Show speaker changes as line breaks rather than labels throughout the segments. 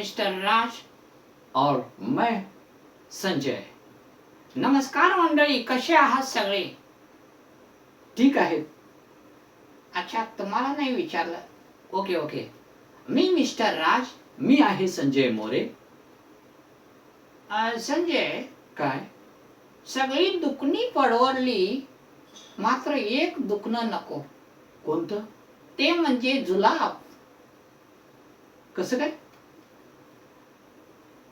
Mister राज
और मैं संजय.
नमस्कार मंडळी, कसे आहात सगळे?
ठीक आहे.
अच्छा, तुम्हाला नाही विचारलं. ओके. मी मिस्टर राज.
मी आहे संजय मोरे.
संजय,
काय?
सगळी दुखणी परवडली, मात्र एक दुखणं नको.
कोणतं?
ते म्हणजे जुलाब.
कसं काय?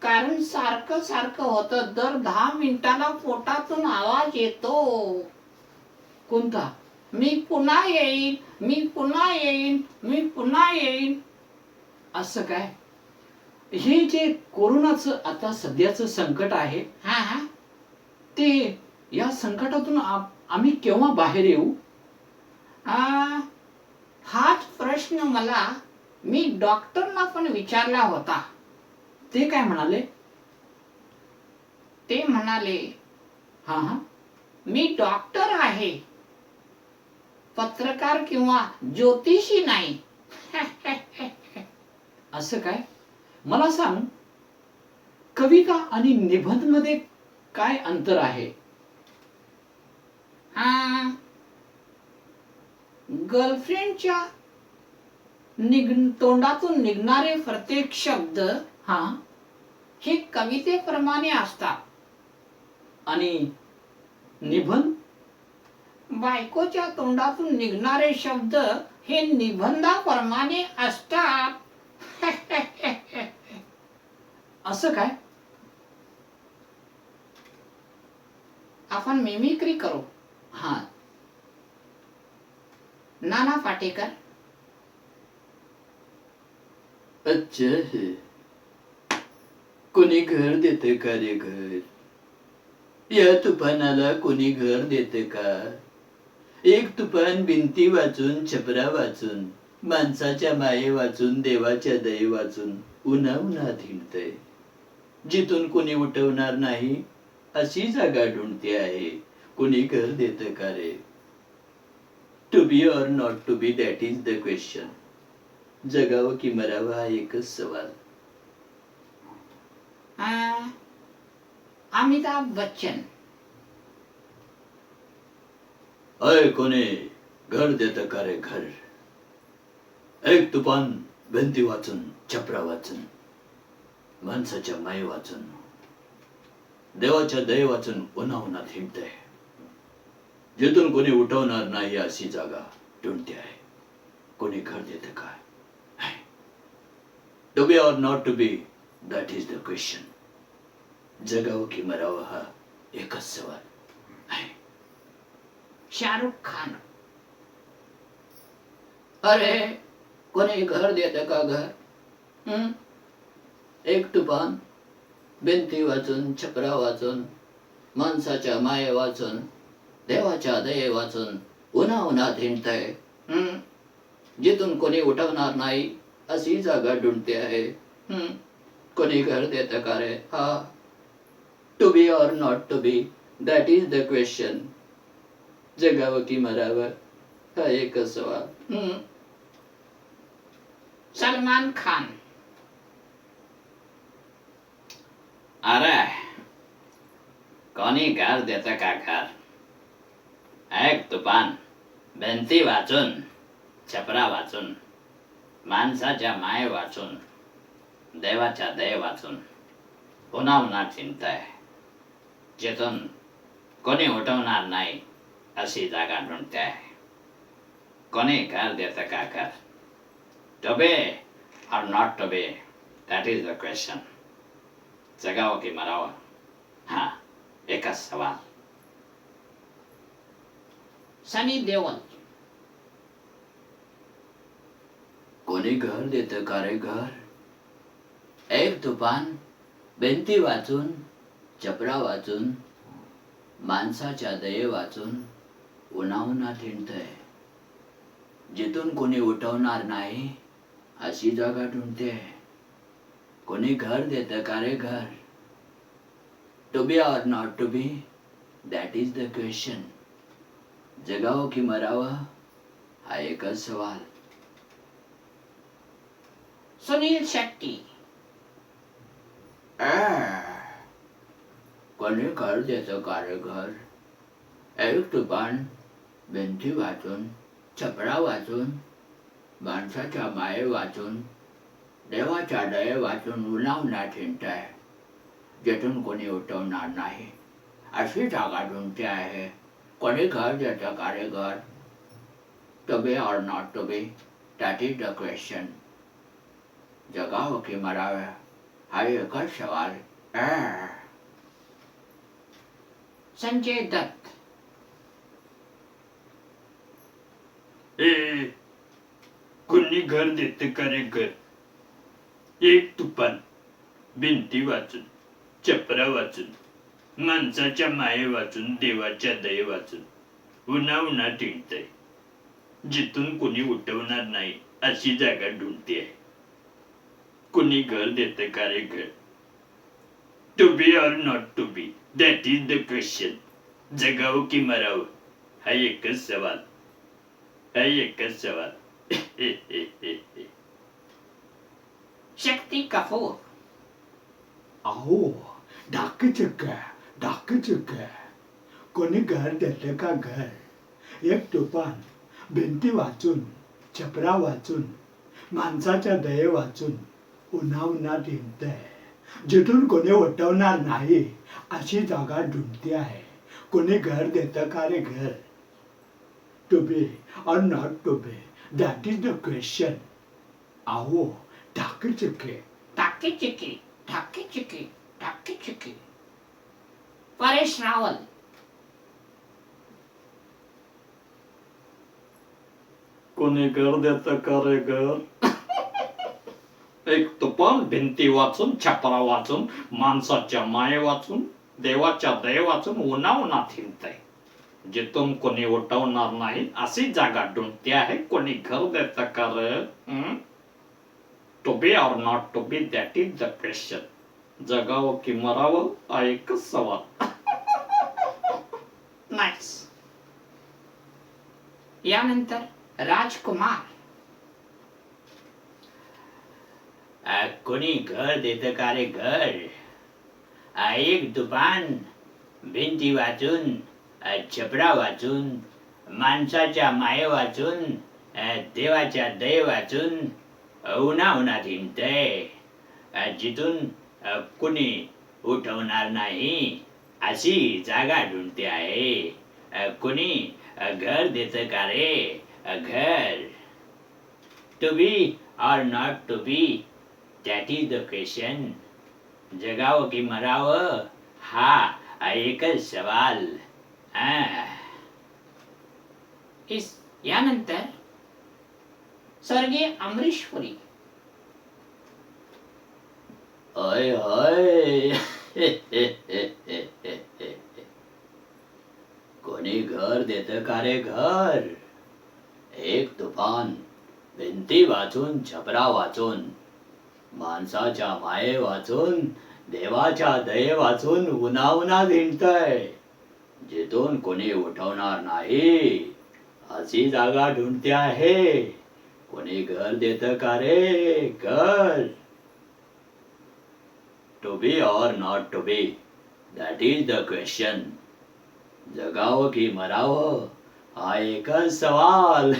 कारण सारखं होतं, दर 10 मिनिटाला पोटातून आवाज येतो.
कोणता?
मी पुन्हा येईन.
असं काय? हे जे कोरोनाचं आता सध्याचं संकट आहे,
हा,
ते या संकटातून आम्ही केव्हा बाहेर येऊ?
हाच प्रश्न मला मी डॉक्टरना पण विचारला होता.
ते काय म्हणाले?
ते म्हणाले,
हा,
मी डॉक्टर आहे, पत्रकार किंवा ज्योतिषी नाही.
असं काय? मला सांग, कविता आणि निबंध मध्ये काय अंतर आहे?
गर्लफ्रेंडच्या तोंडातून निघणारे प्रत्येक शब्द हे कवितेप्रमाणे असतात.
आणि निबंध?
बायकोच्या तोंडातून निघणारे शब्द हे निबंधाप्रमाणे असतात.
असं काय?
आपण मिमिक्री करू.
हा.
नाना पाटेकर.
अच्छा है. कोणी घर देते का रे घर? या तुफानाला कोणी घर देते का? एक तुफान भिंती वाचून, छपरा वाचून, माणसाच्या माये वाचून, देवाच्या दये वाचून उन्हात हिंडतय. जिथून कोणी उठवणार नाही अशी जागा ढूंढते आहे. कोणी घर देते का रे? To be or not to be, that is the question. जगावं की मरावं हा एकच सवाल.
अमिताभ बच्चन.
अय कोणी घर देत का रे घर? एक तुफान भिंती वाचून, छपरा वाचून, माणसाच्या माये वाचून, देवाच्या दये वाचून उन्हात हिंडतय. जिथून कोणी उठवणार नाही अशी जागा ढूंढते आहे. कोणी घर देते काय? To be or not to be, that is the question. जगावं की मरावं हा एकच सवाल.
शाहरुख खान. अरे कोणी घर देते का घर?
एक तुफान भिंती वाचून, छपरा वाचून, माणसाच्या माये वाचून, देवाच्या दये वाचून उन्हात हिंडतय. जिथून कोणी उठवणार नाही अशी जागा ढूंढते आहे. कोणी घर देतं का रे? हा. To be or not to be, that is the question. जगावं की मरावं हा एकच सवाल.
सलमान खान.
अरे कोणी घर देतं का घर? एक तुफान भिंती वाचून, छपरा वाचून, माणसाच्या माये वाचून, देवाच्या दये वाचून उन्हात हिंडतय. जिथून कोणी उठवणार नाही अशी जागा ढूंढते आहे. कोणी घर देतं का घर? To be or not to be, that is the question. जगावं की मरावं हा एकच सवाल.
सनी देओल.
कोणी घर देतं का रे घर? एक तुफान भिंती वाचून, छपरा वाचून, माणसाच्या दये वाचून उन्हात हिंडतय. जिथून कोणी उठवणार नाही अशी जागा ढूंढते. कोणी घर देतं का रे घर? To be or not to be, that is the question. जगावं की मरावं हा एकच सवाल.
सुनील शेट्टी.
कोणी घर देतं का रे घर? एक तुफान भिंती वाचून, छपरा वाचून, माणसाच्या माये वाचून, देवाच्या दये वाचून उन्हाउन्हात हिंडताय. जिथून कोणी उठवणार नाही अशी जागा ढूंढते आहे. कोणी घर देतं का रे घर? To be or not to be, that is the question. जगावं की मरावे हा एकच सवाल.
संजय दत्त.
कोणी घर देतं का रे घर? एक तुफान भिंती वाचून, छपरा वाचून, माणसाच्या माये वाचून, देवाच्या दये वाचून उन्हाउन्हात हिंडतंय. जिथून कोणी उठवणार नाही अशी जागा ढूंढते आहे. कोणी घर देतं का रे घर? To be or not to be, that is the question. जगावं की मरावं हा एकच सवाल. हा एकच सवाल.
शक्ती कपूर.
अहो डाकचक्क कोणी घर देतं का घर? एक तुफान भिंती वाचून, छपरा वाचून, माणसाच्या दये वाचून उन्हाउन्हात हिंडतंय. जिथून कोणी उठवणार नाही अशी जागा ढूंढते आहे. कोणी घर देतं का रे घर? To be or not to be, that is the question. अहो डाकचक्के.
टाकी चिकी ठाकी चिकी टाकी चिकी. परेश रावल.
कोणी घर देतं का रे घर? एक तुफान भिंती वाचून, छपरा वाचून, माणसाच्या माये वाचून, देवाच्या दये वाचून उन्हाउन्हात हिंडतंय. जिथून कोणी उठवणार नाही अशी जागा ढूंढते आहे. कोणी घर देतं का रे? To be or not to be, that is the question. जगावं की मरावं हा एकच सवाल.
नाईस. यानंतर राजकुमार.
कोणी घर देतं का रे घर? एक दुकान भिंती वाचून, छपरा वाचून, माणसाच्या माये वाचून, देवाच्या दये वाचून उन्हाउन्हात हिंडतंय. जिथून कुणी उठवणार नाही अशी जागा ढूंढते आहे. कुणी घर देतं का रे घर? To be or not to be, that is the question. जगावं की मरावं हा एकच सवाल.
यानंतर स्वर्गीय अमरीश पुरी.
होय होय. कोणी घर देतं का रे घर? एक तुफान भिंती वाचून, छपरा वाचून, माणसाच्या माये वाचून, देवाच्या दये वाचून उन्हाउन्हात हिंडतंय. जिथून कोणी उठवणार नाही अशी जागा ढूंढते आहे. कोणी घर देतं का रे घर? To be or not to be, that is the question. जगावं की मरावं हा एकच सवाल.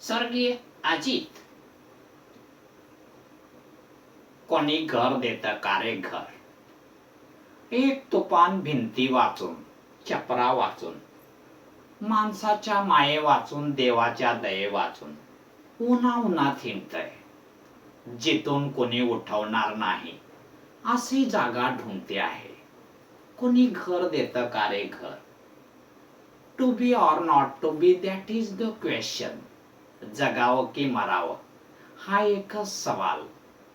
स्वर्गीय अजित. कोणी घर देतं का रे घर? एक तुफान भिंती वाचून, छपरा वाचून, माणसाच्या माये वाचून, देवाच्या दये वाचून उन्हाउन्हात हिंडतंय. जिथून कोणी उठवणार नाही अशी जागा ढूंढते आहे. कोणी घर देतं का रे घर? To be or not to be, that is the question. जगावं की मरावं हा एकच सवाल.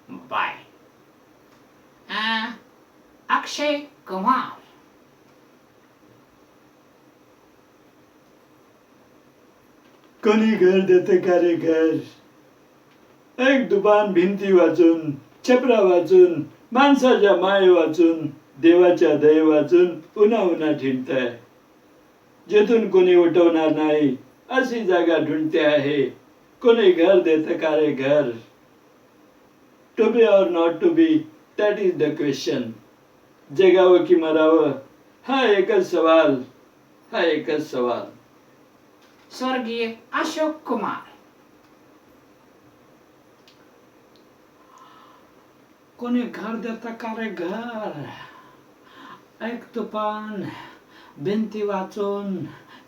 बाय. अक्षय कुमार.
कोणी घर देतं का रे घर? एक दुकान भिंती वाचून, छपरा वाचून, माणसाच्या माये वाचून, देवाच्या दये वाचून उन्हाउन्हात हिंडतंय. जिथून कोणी उठवणार नाही अशी जागा ढूंढते आहे. कोणी घर देतं का रे घर?
To be or not to be that is the question. जगावं की मरावं हा एकच सवाल, हा एकच सवाल.
स्वर्गीय अशोक कुमार. कोणी घर देतं का रे घर? ऐक तुफान भिंती वाचून,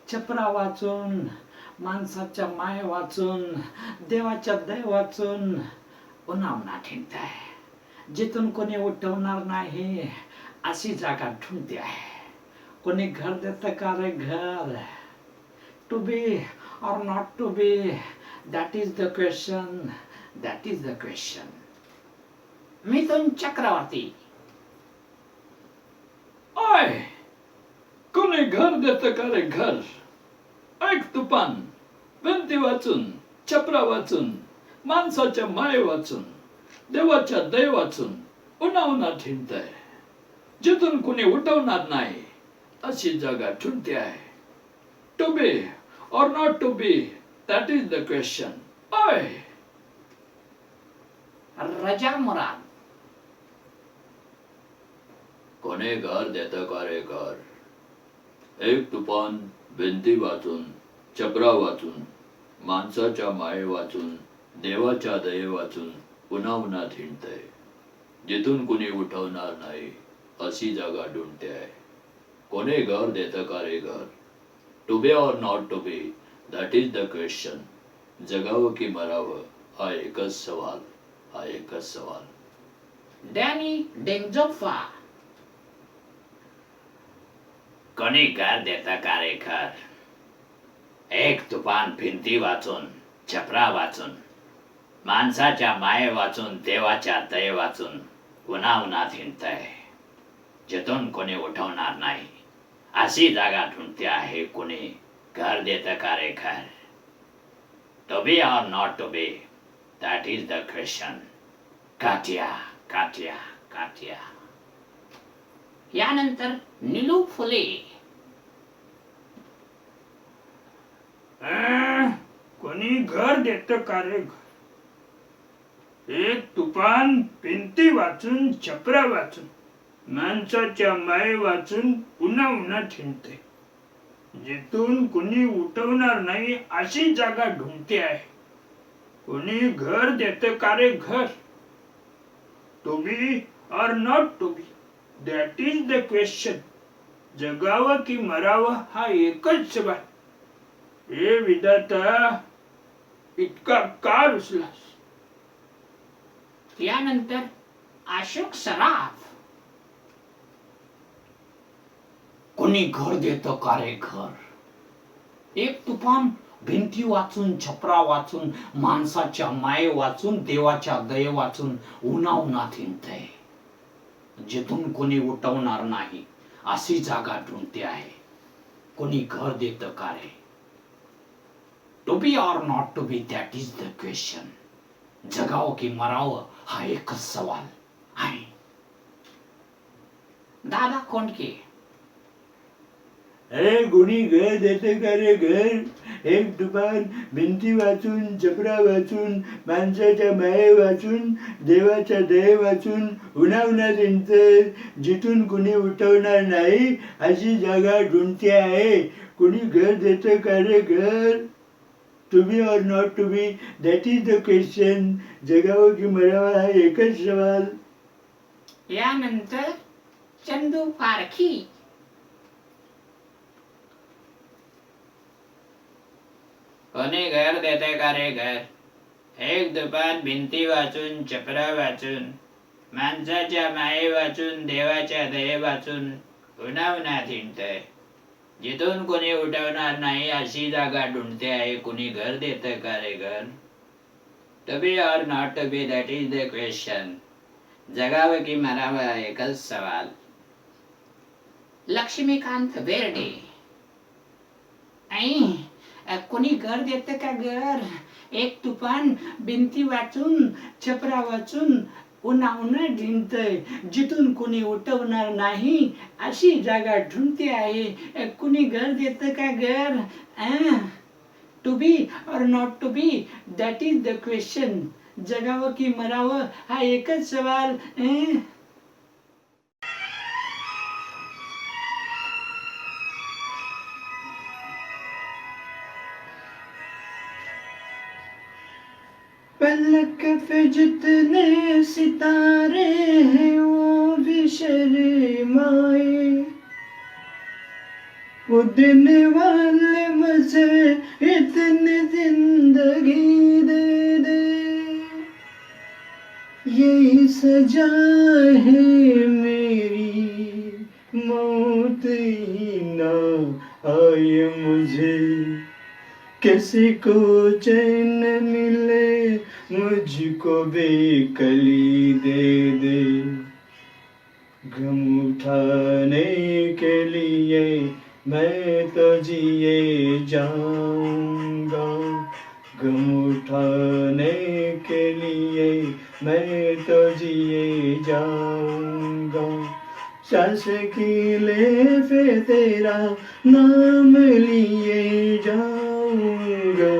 छपरा वाचून, माणसाच्या माय वाचून, देवाच्या दय वाचून उन्हावना ठिणताय. जिथून कोणी उठवणार नाही अशी जागा ढूंढते आहे. कोणी घर देतं का रे घर? To be or not to be that is the question, that is the question. Mithun Chakraborty.
ओय, कोणी घर देतं का रे घर? ऐक तुफान भिंती वाचून, छपरा वाचून, माणसाच्या माय वाचून, देवाच्या दय वाचून उन्हावना ठिणतंय. जिथून कुणी उठवणार नाही अशी जागा ढूंढते आहे. To be or not to be that is the question. ओय,
रजा मुराद.
कोणी घर देतं का रे घर? एक तुफान भिंती वाचून, छपरा वाचून, माणसाच्या माये वाचून, देवाच्या दये वाचून उन्हावना ठिणतंय. जिथून कुणी उठवणार नाही अशी जागा ढूंढते आहे. कोणी घर देतं का रे घर? To be or not to be that is the question. जगावं की मरावं हा एकच सवाल, हा एकच सवाल.
डॅनी डेंजोफा.
कोणी घर देतं का रे घर? एक तुफान भिंती वाचून, छपरा वाचून, माणसाच्या माये वाचून, देवाच्या दये वाचून उन्हावना ठिणतंय. जिथून कोणी उठवणार नाही अशी जागा ढूंढते आहे. कोणी घर देतं का रे घर? To be or not to be that is the question. काटिया काटिया काटिया.
यानंतर निलू फुले.
कोणी घर देतं का रे घर? एक तुफान भिंती वाचून, छपरा वाचून, माणसाच्या माये वाचून उन्हा ठिणते. जिथून कुणी उठवणार नाही अशी जागा ढूंढते आहे. कोणी घर देतं का रे घर? To be or not to be that is the question. जगावं की मरावं हा एकच सवाल. हे विधाता इतका का रुसलास?
यानंतर अशोक सराफ. कोणी घर देतं का रे घर? एक तुफान भिंती वाचून, छपरा वाचून, माणसाच्या माये वाचून, देवाच्या दये वाचून उन्हावना ठिणतंय. जिथून कोणी उठवणार नाही अशी जागा ढूंढते आहे. कोणी घर देतं का रे? To be or not to be that is the question. जगावं की मरावं हा एकच सवाल आहे. दादा कोंडके.
अरे कोणी घर देतं का रे घर? एक तुफान भिंती वाचून, छपरा वाचून, माणसाच्या माये वाचून, देवाच्या दये वाचून उन्हावना ठिणतंय. जिथून कुणी उठवणार नाही अशी जागा ढूंढते आहे. कोणी घर देतं का रे घर? To be or not to be that is the question. जगावं की मरावं हा एकच सवाल.
यानंतर चंदू पारखी.
कोणी घर देते का रे घर? एक दुपान भिंती वाचून, छपरा वाचून, माणसाच्या माये वाचून, देवाच्या दये वाचून उन्हावना ठिणतंय. जिथून कोणी उठवणार नाही अशी जागा ढूंढते आहे. कोणी घर देतं का रे घर? To be or not to be that is the question. जगावं की मरावं एकच सवाल.
लक्ष्मीकांत बेर्डे. कोणी घर देतं का घर? एक तुफान भिंती वाचून, छपरा वाचून उन्हावनं ढिंतय. जिथून कोणी उठवणार नाही अशी जागा ढूंढते आहे. कोणी घर देतं का घर? To be or not to be that is the question. जगावं की मरावं हा एकच सवाल.
पलक पे जितने सितारे हैं वो भी शर्माए, उड़ने वाले मुझे इतनी जिंदगी दे दे, यही सजा है मेरी, मौत ही ना आए मुझे, किसी को चैन मिले मुझको बेकली दे दे, गम उठाने के लिए मैं तो जिए जाऊंगा, गम उठाने के लिए मैं तो जिए जाऊंगा, सांस की ले पे तेरा नाम लिए जाऊंगा,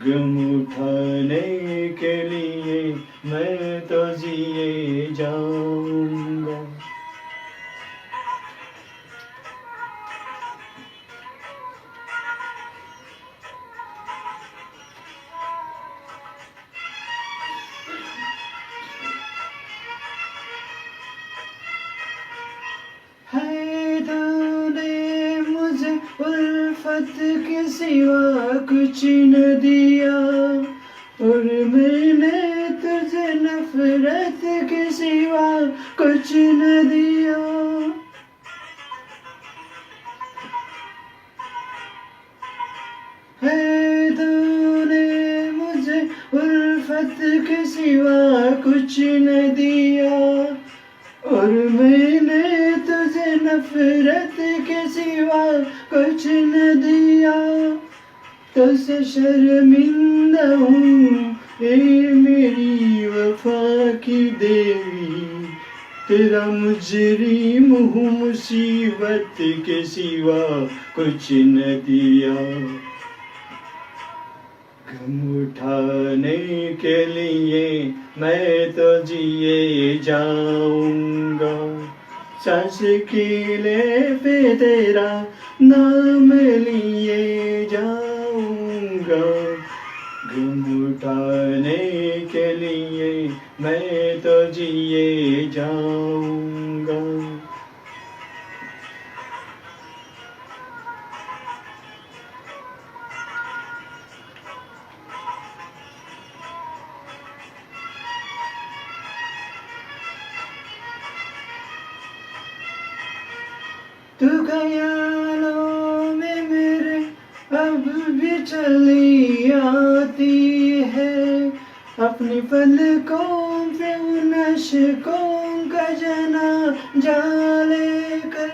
गम उठाने के लिए मैं तो जिए जाऊंगा. है तूने मुझे उल्फत के सिवा कुछ न दिया, और मैंने तुझे नफरत के सिवा कुछ न दिया. है तूने मुझे उल्फत के सिवा कुछ न दिया, और मैंने तुझे नफरत के सिवा कुछ न दिया. तुझसे शर्मिंदा हूँ ए मेरी वफा की देवी, तेरा मुजरिम हूँ मुसीबत के सिवा कुछ न दिया. गम उठाने के लिए मैं तो जिए जाऊंगा, सांस की ले पे तेरा नाम लिए जाऊंगा, गम उठाने के लिए मैं तो जिए जाऊंगा. तू ख्यालों में मेरे अब भी चली आती है, अपनी पलकों पे उन अश्कों का जनाजा लेकर.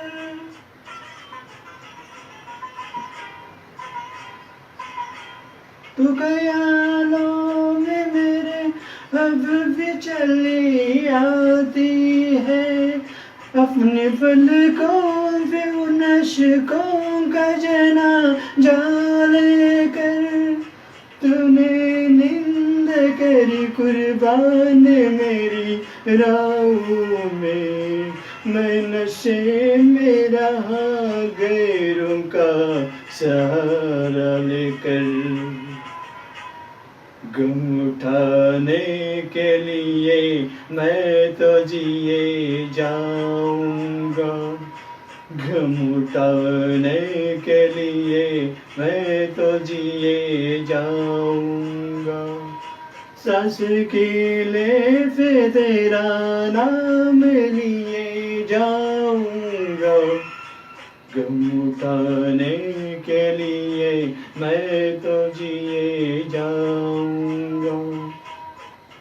तू ख्यालों में मेरे अब भी चली आती है, अपने पलकों पे उन अश्कों का जनाजा लेकर. तूने निंद करी कुर्बान मेरी राहों में, मैं नशे में रहा गैरों का सहारा लेकर. गम उठाने के लिए मैं तो जिए जाऊंगा, गम उठाने के लिए मैं तो जिए जाऊंगा. सांस की ले पे तेरा नाम लिए जाऊंगा, गम उठाने के लिए मैं तो जिए जाऊंगा,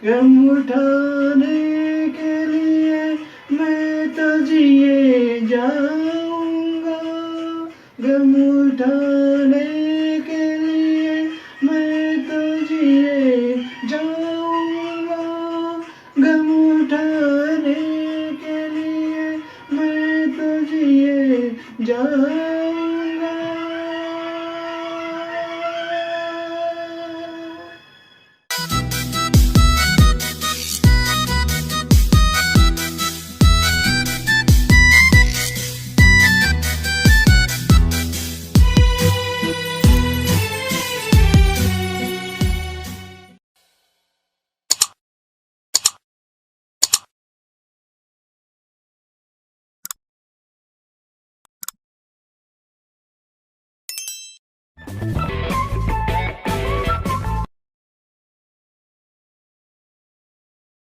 गम उठाने के लिए मैं तो जिए जाऊंगा, गम उठाने के लिए मैं तो जिए जाऊंगा, गम उठाने के लिए मैं तो जिए जाऊंगा.